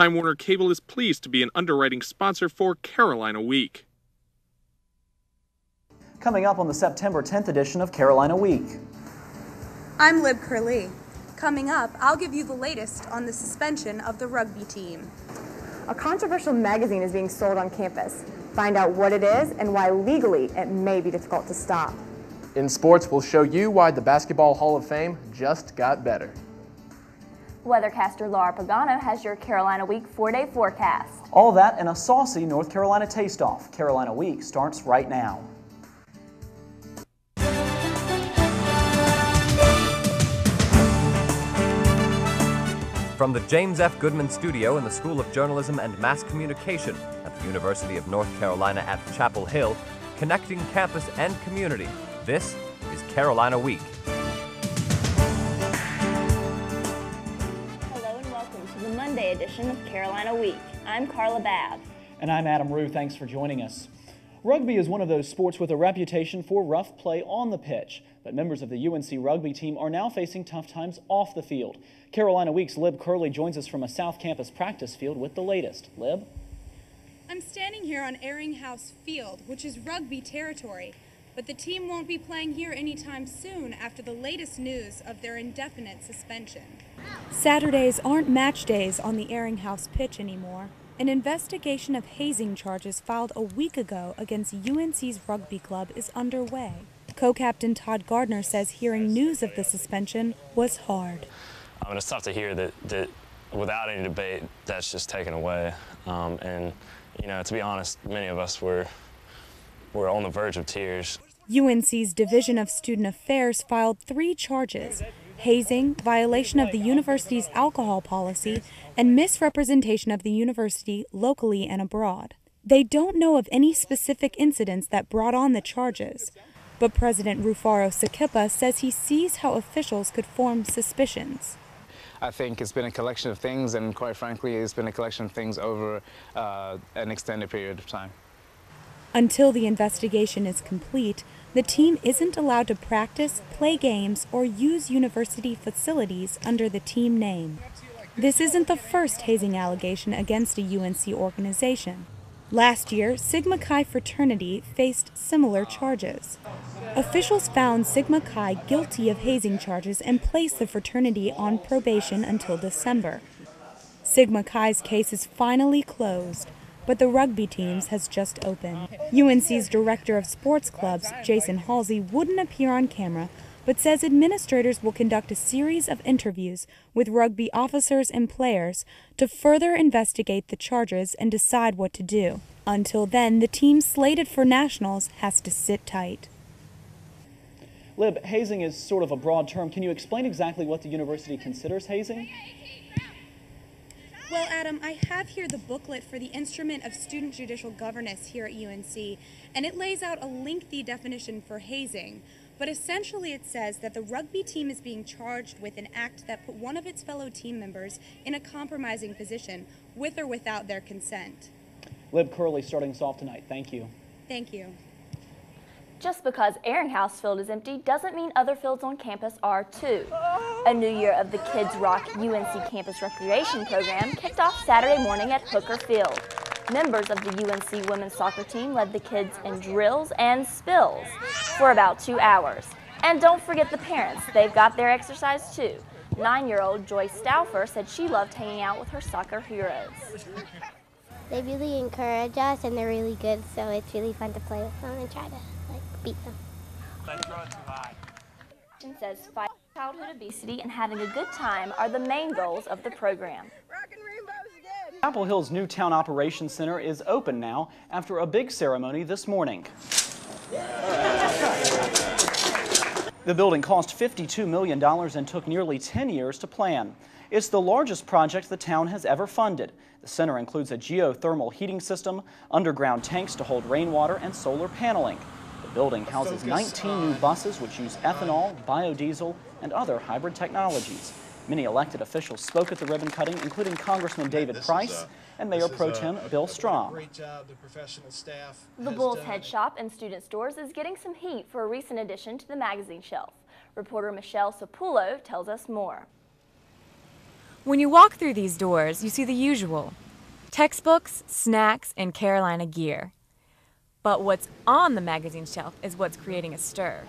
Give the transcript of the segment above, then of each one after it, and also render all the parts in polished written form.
Time Warner Cable is pleased to be an underwriting sponsor for Carolina Week. Coming up on the September 10th edition of Carolina Week. I'm Lib Curley. Coming up, I'll give you the latest on the suspension of the rugby team. A controversial magazine is being sold on campus. Find out what it is and why legally it may be difficult to stop. In sports, we'll show you why the Basketball Hall of Fame just got better. Weathercaster Lara Pagano has your Carolina Week 4-day forecast. All that and a saucy North Carolina taste-off. Carolina Week starts right now. From the James F. Goodman Studio in the School of Journalism and Mass Communication at the University of North Carolina at Chapel Hill, connecting campus and community, this is Carolina Week. Hello and welcome to the Monday edition of Carolina Week. I'm Carla Babb. And I'm Adam Rhew. Thanks for joining us. Rugby is one of those sports with a reputation for rough play on the pitch, but members of the UNC rugby team are now facing tough times off the field. Carolina Week's Lib Curley joins us from a South Campus practice field with the latest. Lib? I'm standing here on Airing House Field, which is rugby territory, but the team won't be playing here anytime soon after the latest news of their indefinite suspension. Saturdays aren't match days on the Airing House pitch anymore. An investigation of hazing charges filed a week ago against UNC's rugby club is underway. Co-captain Todd Gardner says hearing news of the suspension was hard. It's tough to hear that without any debate, that's just taken away. And, you know, to be honest, many of us were on the verge of tears. UNC's Division of Student Affairs filed 3 charges: hazing, violation of the university's alcohol policy, and misrepresentation of the university locally and abroad. They don't know of any specific incidents that brought on the charges, but President Rufaro Sekipa says he sees how officials could form suspicions. I think it's been a collection of things, and quite frankly, it's been a collection of things over an extended period of time. Until the investigation is complete, the team isn't allowed to practice, play games, or use university facilities under the team name. This isn't the first hazing allegation against a UNC organization. Last year, Sigma Chi fraternity faced similar charges. Officials found Sigma Chi guilty of hazing charges and placed the fraternity on probation until December. Sigma Chi's case is finally closed, but the rugby team's has just opened. UNC's director of sports clubs, Jason Halsey, wouldn't appear on camera, but says administrators will conduct a series of interviews with rugby officers and players to further investigate the charges and decide what to do. Until then, the team slated for nationals has to sit tight. Lib, hazing is sort of a broad term. Can you explain exactly what the university considers hazing? Well, Adam, I have here the booklet for the Instrument of Student Judicial Governance here at UNC, and it lays out a lengthy definition for hazing. But essentially it says that the rugby team is being charged with an act that put one of its fellow team members in a compromising position, with or without their consent. Lib Curley starting us off tonight. Thank you. Thank you. Just because Airing House Field is empty doesn't mean other fields on campus are too. A new year of the Kids Rock UNC Campus Recreation Program kicked off Saturday morning at Hooker Field. Members of the UNC women's soccer team led the kids in drills and spills for about 2 hours. And don't forget the parents, they've got their exercise too. 9-year-old Joyce Stauffer said she loved hanging out with her soccer heroes. They really encourage us and they're really good, so it's really fun to play with them and try to beat them. And says fighting childhood obesity and having a good time are the main goals of the program. Chapel Hill's new Town Operations Center is open now after a big ceremony this morning. The building cost $52 million and took nearly 10 years to plan. It's the largest project the town has ever funded. The center includes a geothermal heating system, underground tanks to hold rainwater, and solar paneling. The building houses 19 new buses which use ethanol, biodiesel, and other hybrid technologies. Many elected officials spoke at the ribbon cutting, including Congressman David Price and Mayor Pro Tem Bill Strom. The Bull's Head Shop and Student Stores is getting some heat for a recent addition to the magazine shelf. Reporter Michelle Sapulo tells us more. When you walk through these doors, you see the usual: textbooks, snacks, and Carolina gear. But what's on the magazine shelf is what's creating a stir.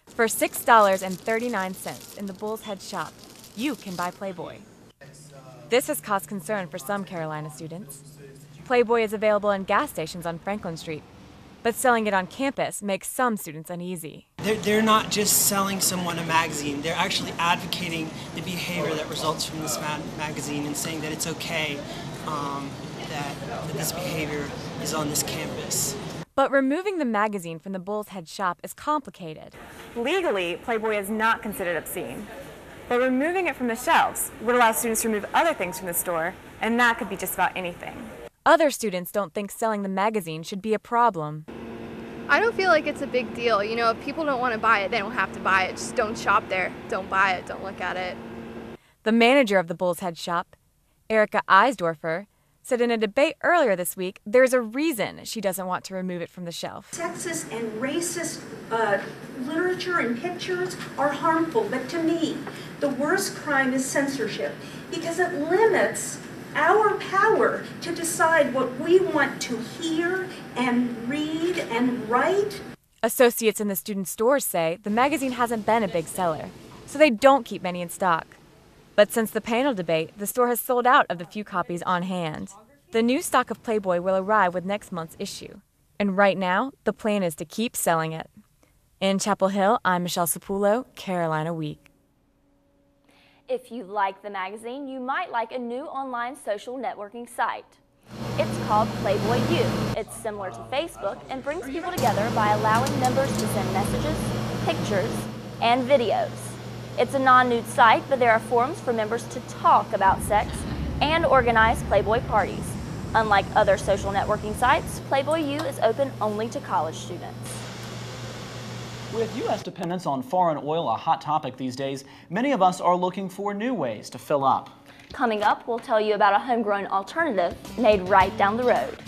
For $6.39 in the Bull's Head shop, you can buy Playboy. This has caused concern for some Carolina students. Playboy is available in gas stations on Franklin Street, but selling it on campus makes some students uneasy. They're not just selling someone a magazine, they're actually advocating the behavior that results from this magazine and saying that it's okay that this behavior is on this campus. But removing the magazine from the Bull's Head shop is complicated. Legally, Playboy is not considered obscene, but removing it from the shelves would allow students to remove other things from the store, and that could be just about anything. Other students don't think selling the magazine should be a problem. I don't feel like it's a big deal. You know, if people don't want to buy it, they don't have to buy it. Just don't shop there. Don't buy it. Don't look at it. The manager of the Bull's Head shop, Erica Eisdorfer, said in a debate earlier this week there's a reason she doesn't want to remove it from the shelf. Sexist and racist literature and pictures are harmful, but to me, the worst crime is censorship because it limits our power to decide what we want to hear and read and write. Associates in the student stores say the magazine hasn't been a big seller, so they don't keep many in stock. But since the panel debate, the store has sold out of the few copies on hand. The new stock of Playboy will arrive with next month's issue. And right now, the plan is to keep selling it. In Chapel Hill, I'm Michelle Sapulo, Carolina Week. If you like the magazine, you might like a new online social networking site. It's called Playboy U. It's similar to Facebook and brings people together by allowing members to send messages, pictures, and videos. It's a non-nude site, but there are forums for members to talk about sex and organize Playboy parties. Unlike other social networking sites, Playboy U is open only to college students. With U.S. dependence on foreign oil a hot topic these days, many of us are looking for new ways to fill up. Coming up, we'll tell you about a homegrown alternative made right down the road.